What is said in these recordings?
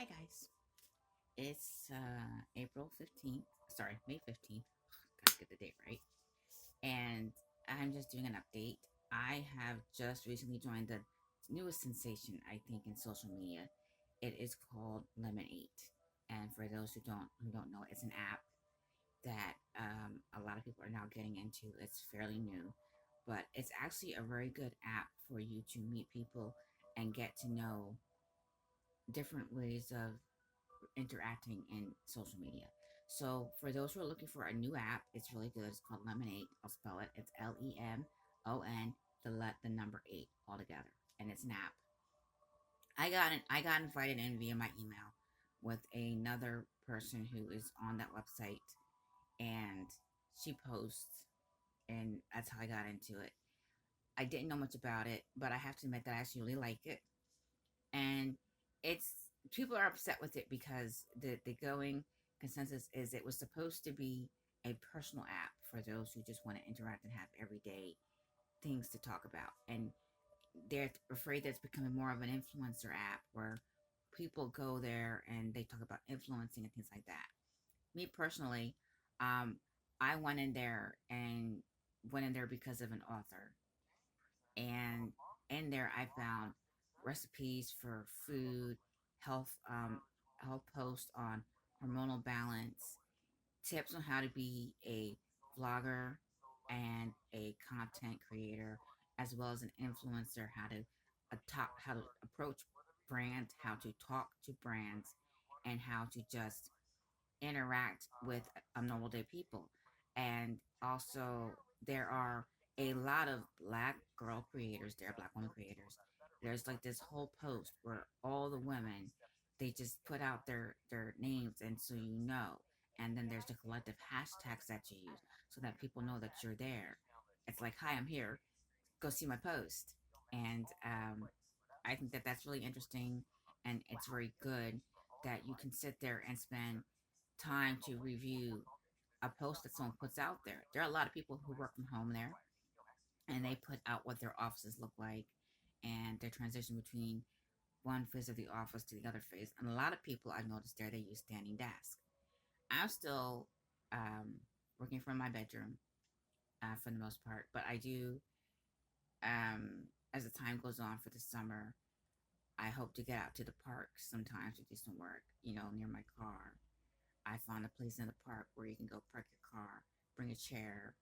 Hi guys. It's April 15th. Sorry, May 15th. Gotta get the date right. And I'm just doing an update. I have just recently joined the newest sensation, I think, in social media. It is called Lemonade. And for those who don't know, it's an app that a lot of people are now getting into. It's fairly new, but it's actually a very good app for you to meet people and get to know different ways of interacting in social media. So for those who are looking for a new app, it's really good. It's called Lemonade. I'll spell it. It's LEMON the number eight altogether, and it's an app. I got invited in via my email with another person who is on that website, and she posts, and that's how I got into it. I didn't know much about it, but I have to admit that I actually really like it, and it's people are upset with it because the going consensus is it was supposed to be a personal app for those who just want to interact and have everyday things to talk about, and they're afraid that it's becoming more of an influencer app where people go there and they talk about influencing and things like that. Me personally, um I went in there because of an author, and in there I found recipes for food, health, health posts on hormonal balance, tips on how to be a vlogger and a content creator, as well as an influencer, how to approach brands, how to talk to brands, and how to just interact with normal day people. And also, there are a lot of black girl creators, there are black women creators. There's like this whole post where all the women they just put out their names, and so you know. And then there's the collective hashtags that you use so that people know that you're there. It's like, hi, I'm here. Go see my post. And I think that that's really interesting, and it's very good that you can sit there and spend time to review a post that someone puts out there. There are a lot of people who work from home there, and they put out what their offices look like and their transition between one phase of the office to the other phase. And a lot of people I've noticed there, they use standing desks. I'm still working from my bedroom for the most part, but I do, as the time goes on for the summer, I hope to get out to the park sometimes to do some work, near my car. I found a place in the park where you can go park your car, bring a chair,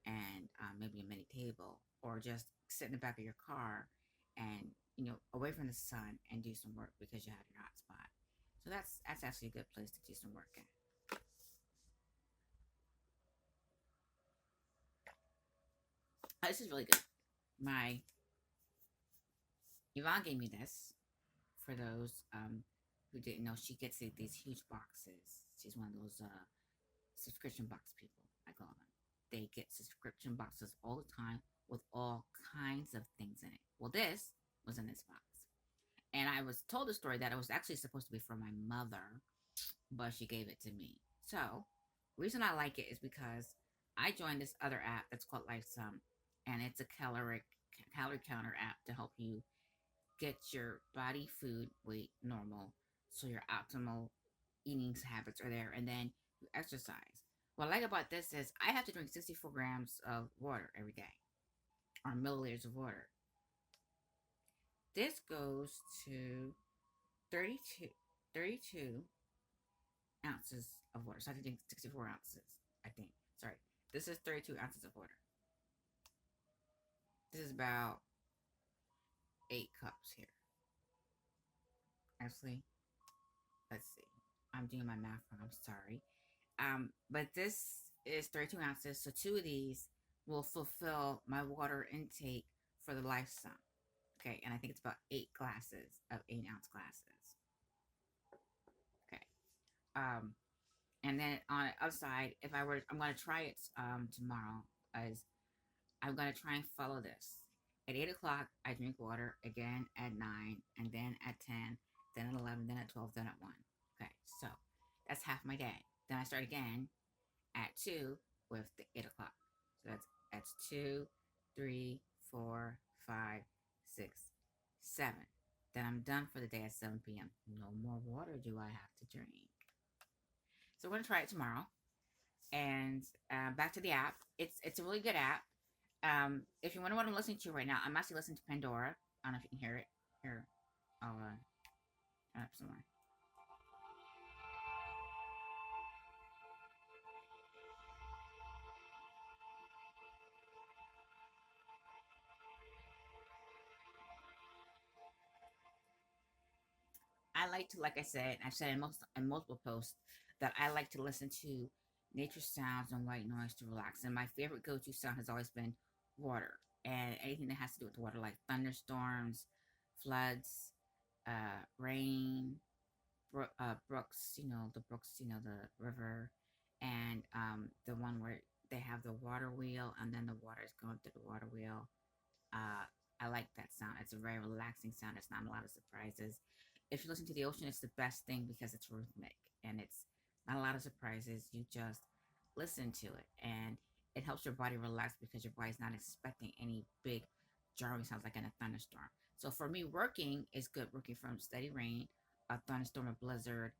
and maybe a mini table, or just sit in the back of your car and away from the sun and do some work because you have your hotspot. So that's actually a good place to do some work at. This is really good. My Yvonne gave me this for those who didn't know. She gets these huge boxes. She's one of those subscription box people, I call them. They get subscription boxes all the time with all kinds of things in it. Well, this was in this box. And I was told a story that it was actually supposed to be for my mother, but she gave it to me. So, the reason I like it is because I joined this other app that's called LifeSum, and it's a calorie counter app to help you get your body food weight normal, so your optimal eating habits are there, and then you exercise. What I like about this is I have to drink 64 grams of water every day, or milliliters of water. This goes to 32, 32 ounces of water. So I have to drink 64 ounces, I think. Sorry. This is 32 ounces of water. This is about 8 cups here. Actually, let's see. I'm doing my math wrong. I'm sorry. But this is 32 ounces. So two of these will fulfill my water intake for the lifetime. Okay, and I think it's about 8 glasses of 8-ounce glasses. Okay. Um, and then on the other side, I'm gonna try it tomorrow. As I'm gonna try and follow this. At 8 o'clock, I drink water again at 9, and then at 10, then at 11, then at 12, then at 1. Okay, so that's half my day. Then I start again at 2 with the 8 o'clock. So that's 2, 3, 4, 5, 6, 7. Then I'm done for the day at 7 p.m. No more water do I have to drink. So we're gonna try it tomorrow. And back to the app. It's a really good app. If you wonder what I'm listening to right now, I'm actually listening to Pandora. I don't know if you can hear it. Here, I'll turn up somewhere. I like to, like I said, I've said in multiple posts that I like to listen to nature sounds and white noise to relax. And my favorite go-to sound has always been water and anything that has to do with water, like thunderstorms, floods, rain, brooks. The brooks, the river, and the one where they have the water wheel, and then the water is going through the water wheel. uh, I like that sound. It's a very relaxing sound. It's not a lot of surprises. If you listen to the ocean, it's the best thing because it's rhythmic and it's not a lot of surprises. You just listen to it and it helps your body relax because your body's not expecting any big jarring sounds like in a thunderstorm. So for me, working is good. Working from steady rain, a thunderstorm, a blizzard,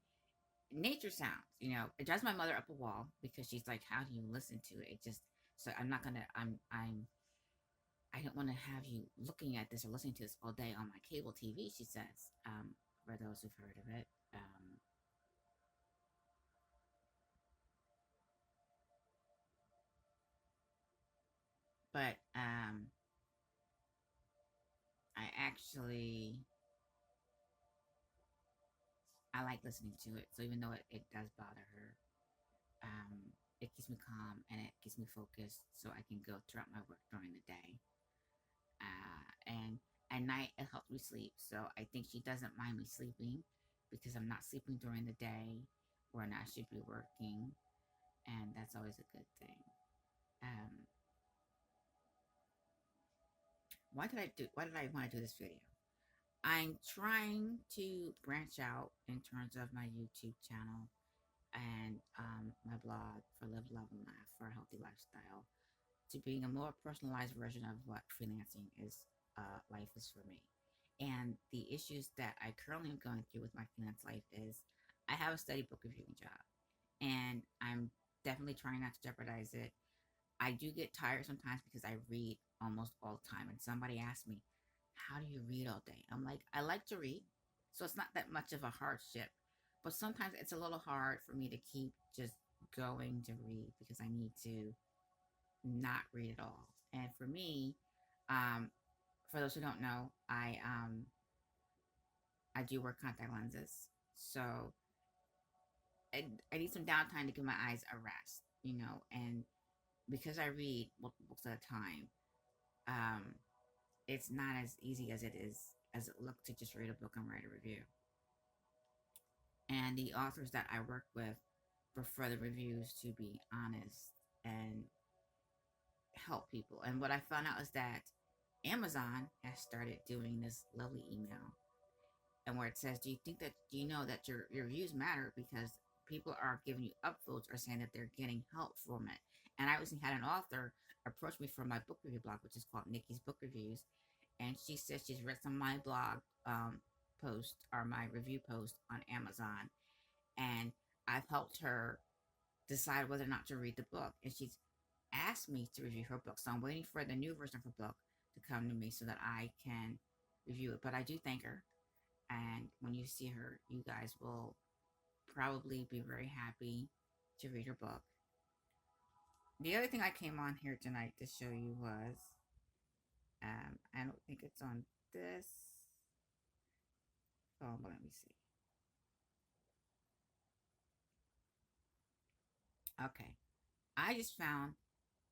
nature sounds. It drives my mother up a wall because she's like, "How do you listen to it?" It just so I'm not gonna. I don't want to have you looking at this or listening to this all day on my cable TV, she says, for those who've heard of it. But I actually, I like listening to it. So even though it does bother her, it keeps me calm and it keeps me focused so I can go throughout my work during the day. And at night, it helps me sleep. So I think she doesn't mind me sleeping because I'm not sleeping during the day when I should be working. And that's always a good thing. Um, why did I want to do this video? I'm trying to branch out in terms of my YouTube channel and my blog for Live, Love, and Laugh for a Healthy Lifestyle to being a more personalized version of what freelancing is, life is for me. And the issues that I currently am going through with my freelance life is I have a steady book reviewing job, and I'm definitely trying not to jeopardize it. I do get tired sometimes because I read almost all the time. And somebody asked me, "How do you read all day?" I'm like, I like to read. So it's not that much of a hardship. But sometimes it's a little hard for me to keep just going to read because I need to not read at all. And for me, um, for those who don't know, I do wear contact lenses. So I need some downtime to give my eyes a rest. And because I read multiple books at a time, um, it's not as easy as it looks to just read a book and write a review. And the authors that I work with prefer the reviews to be honest and help people. And what I found out is that Amazon has started doing this lovely email, and where it says, do you know that your reviews matter because people are giving you upvotes or saying that they're getting help from it. And I recently had an author approach me for my book review blog, which is called Nikki's Book Reviews, and she says she's read some of my blog post or my review post on Amazon, and I've helped her decide whether or not to read the book. And she's asked me to review her book, so I'm waiting for the new version of her book to come to me so that I can review it. But I do thank her, and when you see her, you guys will probably be very happy to read her book. The other thing I came on here tonight to show you was, I don't think it's on this phone, but let me see. Okay. I just found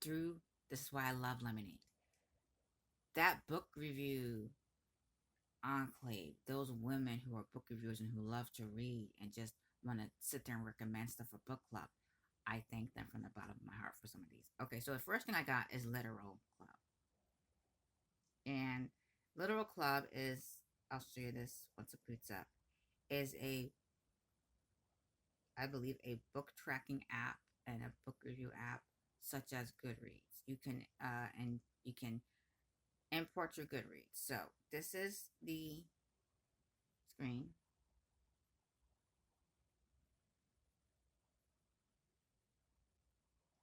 through This Is Why I Love Lemonade. That book review enclave, those women who are book reviewers and who love to read and just want to sit there and recommend stuff for book club. I thank them from the bottom of my heart for some of these. Okay, so the first thing I got is Literal Club. And Literal Club is, I'll show you this once it boots up, is I believe, a book tracking app and a book review app such as Goodreads. You can import your Goodreads. So this is the screen.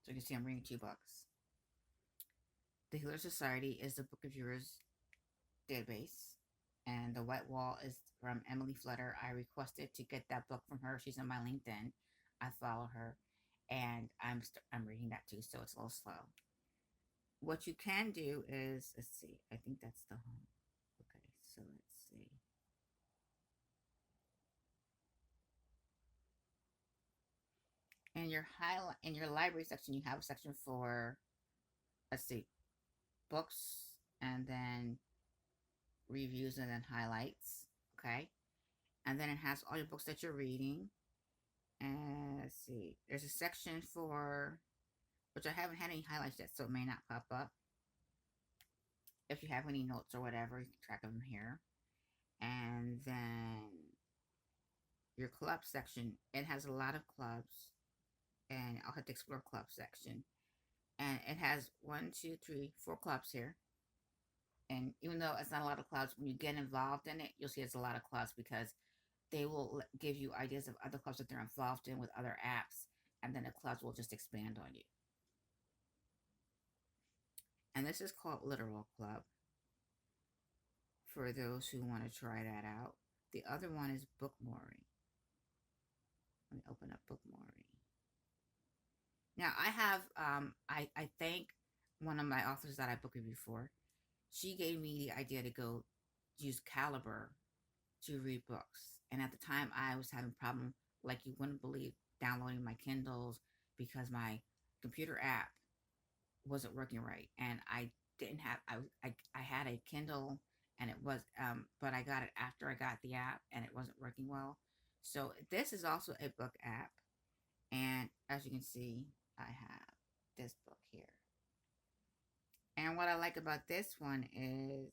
So you can see I'm reading two books. The Healer Society is the book reviewers database. And the White Wall is from Emily Flutter. I requested to get that book from her. She's on my LinkedIn. I follow her, and I'm reading that too. So it's a little slow. What you can do is, let's see. I think that's the home. Okay, so let's see. In your library section, you have a section for, let's see, books, and then reviews, and then highlights. Okay, and then it has all your books that you're reading. And let's see, there's a section for, which I haven't had any highlights yet, so it may not pop up. If you have any notes or whatever, you can track them here. And then your club section, it has a lot of clubs, and I'll hit the explore club section. And it has one, two, three, four clubs here. And even though it's not a lot of clubs, when you get involved in it, you'll see it's a lot of clubs because they will give you ideas of other clubs that they're involved in with other apps, and then the clubs will just expand on you. And this is called Literal Club for those who want to try that out. The other one is Book Mori. Let me open up Book Mori. Now I have I thank one of my authors that I booked before. She gave me the idea to go use Caliber to read books. And at the time I was having a problem, like you wouldn't believe, downloading my Kindles because my computer app wasn't working right. And I didn't have I had a Kindle, and it was but I got it after I got the app, and it wasn't working well. So this is also a book app, and as you can see, I have this book here. And what I like about this one is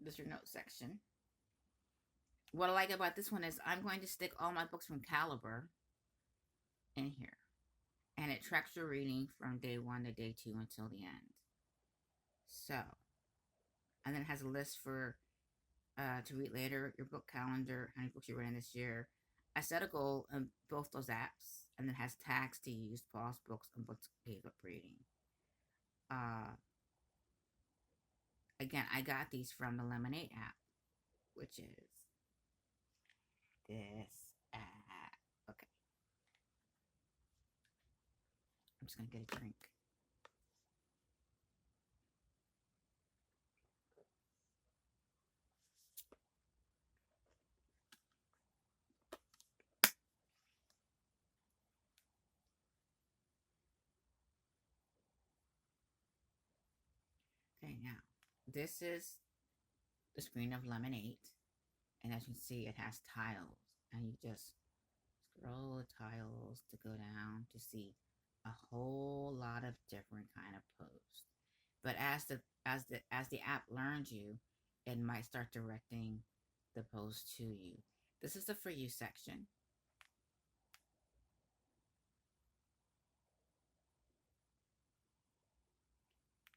this your note section. What I like about this one is I'm going to stick all my books from Caliber in here, and it tracks your reading from day one to day two until the end. So, and then it has a list for to read later, your book calendar, how many books you're reading this year. I set a goal in both those apps, and then has tags to use, pause books, and books gave up reading. Uh, Again, I got these from the Lemonade app, which is this app. Okay, I'm just gonna get a drink. Okay, now this is the screen of Lemonade, and as you can see, it has tiles, and you just scroll the tiles to go down to see a whole lot of different kind of posts. But as the app learns you, it might start directing the post to you. This is the for you section.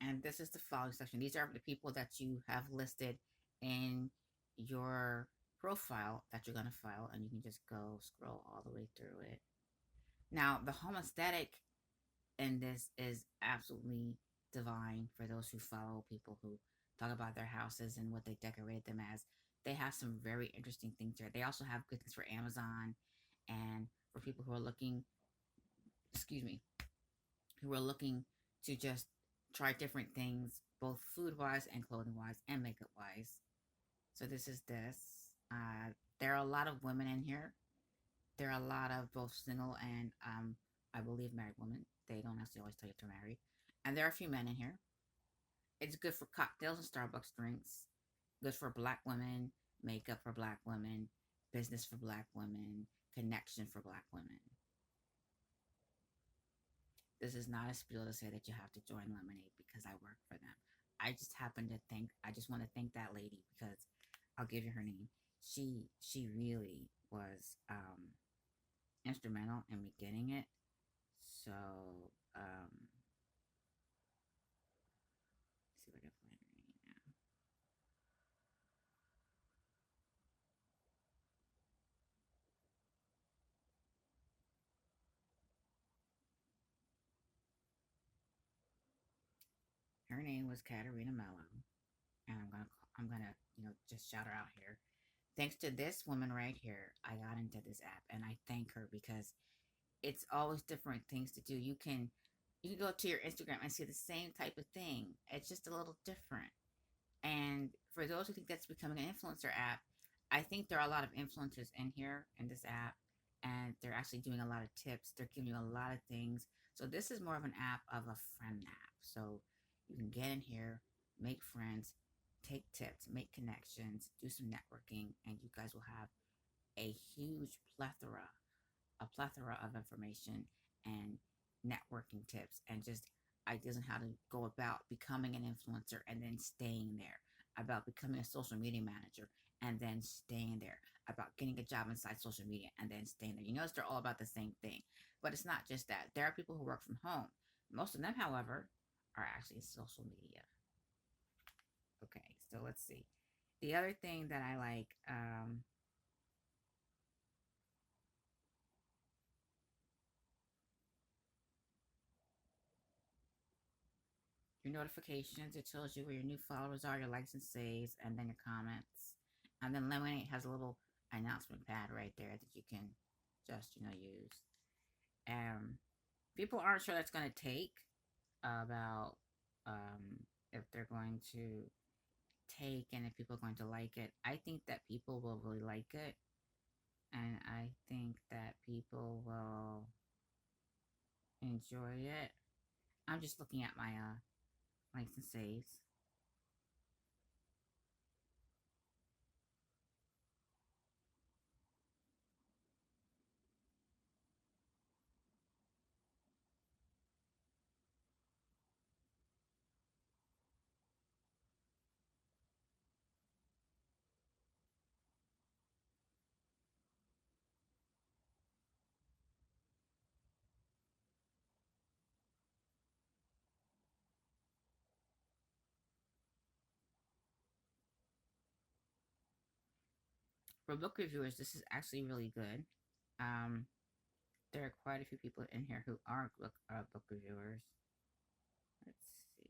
And this is the following section. These are the people that you have listed in your profile that you're going to file, and you can just go scroll all the way through it. Now, the home aesthetic in this is absolutely divine for those who follow people who talk about their houses and what they decorated them as. They have some very interesting things there. They also have good things for Amazon and for people who are looking, excuse me, who are looking to just try different things, both food wise and clothing wise and makeup wise. So this is this. There are a lot of women in here. There are a lot of both single and I believe married women. They don't necessarily always tell you to marry. And there are a few men in here. It's good for cocktails and Starbucks drinks. Good for black women, makeup for black women, business for black women, connection for black women. This is not a spiel to say that you have to join Lemonade because I work for them. I just want to thank that lady because I'll give you her name. She really was instrumental in me getting it. So see if I can find her name now. Her name was Katarina Mello, and I'm gonna just shout her out here. Thanks to this woman right here, I got into this app, and I thank her because it's always different things to do. You can go to your Instagram and see the same type of thing. It's just a little different. And for those who think that's becoming an influencer app, I think there are a lot of influencers in here in this app, and they're actually doing a lot of tips. They're giving you a lot of things. So this is more of an app of a friend app. So you can get in here, make friends, take tips, make connections, do some networking, and you guys will have a huge plethora of information and networking tips and just ideas on how to go about becoming an influencer and then staying there, about becoming a social media manager and then staying there, about getting a job inside social media and then staying there. You notice they're all about the same thing, but it's not just that. There are people who work from home. Most of them, however, are actually social media. Okay, so let's see. The other thing that I like, your notifications. It tells you where your new followers are, your likes and saves, and then your comments. And then Lemonade has a little announcement pad right there that you can just use. Um, People aren't sure that's going to take about if they're going to take and if people are going to like it. I think that people will really like it, and I think that people will enjoy it. I'm just looking at my likes and saves. For book reviewers, this is actually really good. Um, there are quite a few people in here who are book reviewers. Let's see.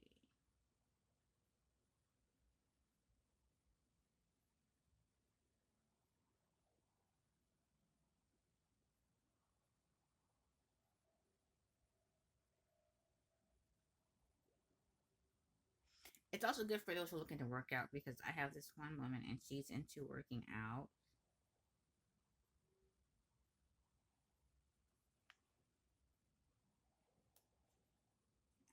It's also good for those who are looking to work out because I have this one woman and she's into working out.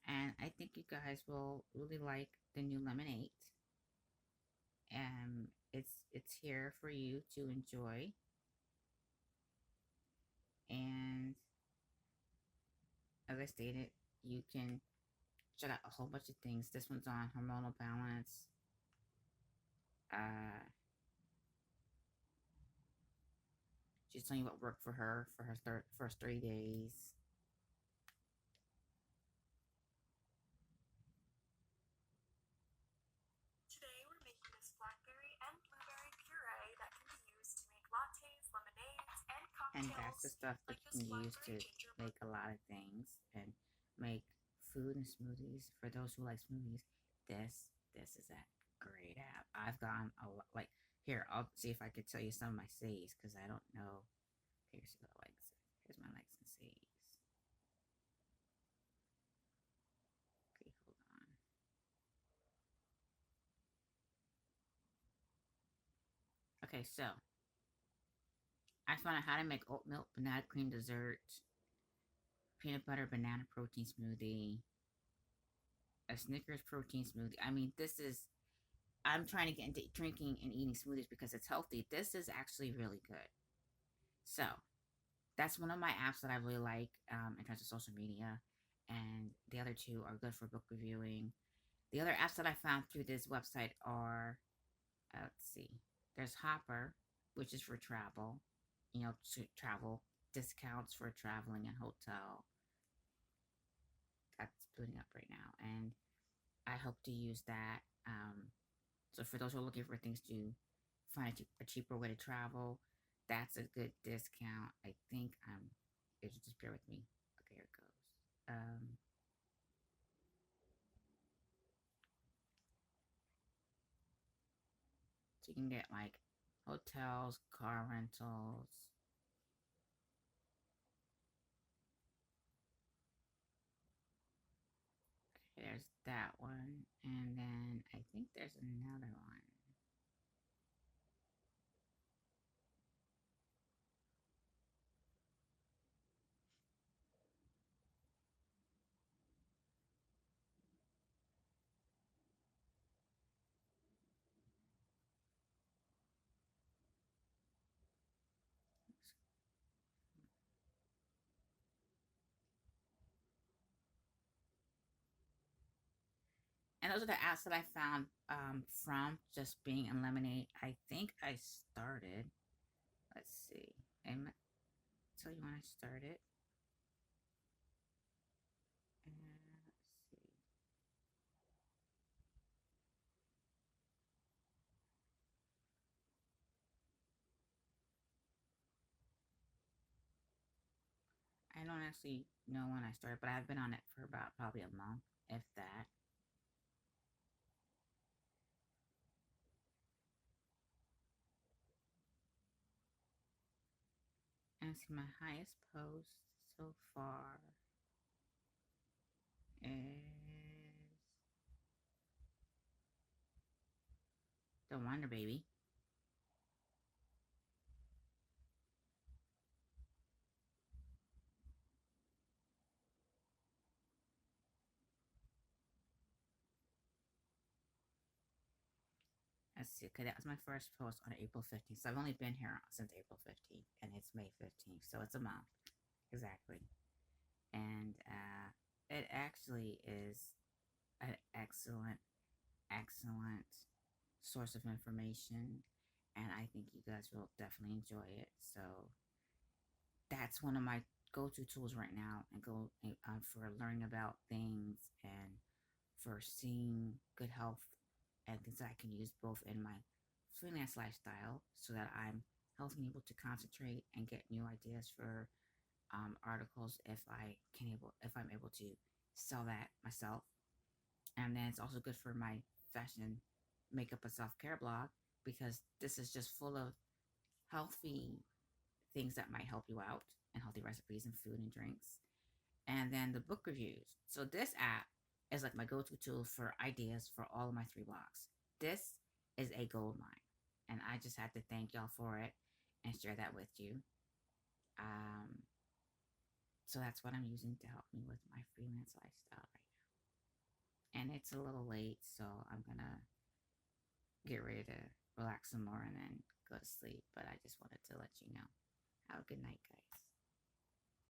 And I think you guys will really like the new lemonade. It's here for you to enjoy. And as I stated, you can check out a whole bunch of things. This one's on hormonal balance. Uh, she's telling you what worked for her first 3 days. Today we're making this blackberry and blueberry puree that can be used to make lattes, lemonades, and And that's the cocktails stuff that like you this can use blackberry to ginger make a lot of things and make food and smoothies. For those who like smoothies, this is a great app. I've gone a lot. Like here, I'll see if I could tell you some of my saves because I don't know. Here's what I like. Here's my likes and saves. Okay, hold on. Okay, so I found out how to make oat milk banana cream dessert, peanut butter banana protein smoothie, a Snickers protein smoothie. I mean, this is I'm trying to get into drinking and eating smoothies because it's healthy. This is actually really good. So that's one of my apps that I really like in terms of social media. And the other two are good for book reviewing. The other apps that I found through this website are, let's see. There's Hopper, which is for travel, to travel discounts for traveling and hotel. That's building up right now, and I hope to use that. So for those who are looking for things to find a cheaper way to travel, that's a good discount. I think it just bear with me. Okay, here it goes. So you can get like hotels, car rentals. Okay, there's that one, and then I think there's another one. And those are the apps that I found from just being in Lemonade. I think I started. Let's see. I'm tell you when I started. Let's see. I don't actually know when I started, but I've been on it for about probably a month, if that. And see, my highest post so far is the Wonder Baby. Let's see, okay, that was my first post on April 15th. So I've only been here since April 15th, and it's May 15th, so it's a month exactly. And it actually is an excellent, excellent source of information, and I think you guys will definitely enjoy it. So that's one of my go-to tools right now, and go for learning about things and for seeing good health and things that I can use both in my freelance lifestyle, so that I'm healthy and able to concentrate and get new ideas for articles if I'm able to sell that myself. And then it's also good for my fashion, makeup, and self care blog, because this is just full of healthy things that might help you out, and healthy recipes and food and drinks. And then the book reviews. So this app is like my go-to tool for ideas for all of my three blogs. This is a gold mine, and I just had to thank y'all for it and share that with you. Um, so that's what I'm using to help me with my freelance lifestyle right now. And it's a little late, so I'm gonna get ready to relax some more and then go to sleep. But I just wanted to let you know. Have a good night, guys.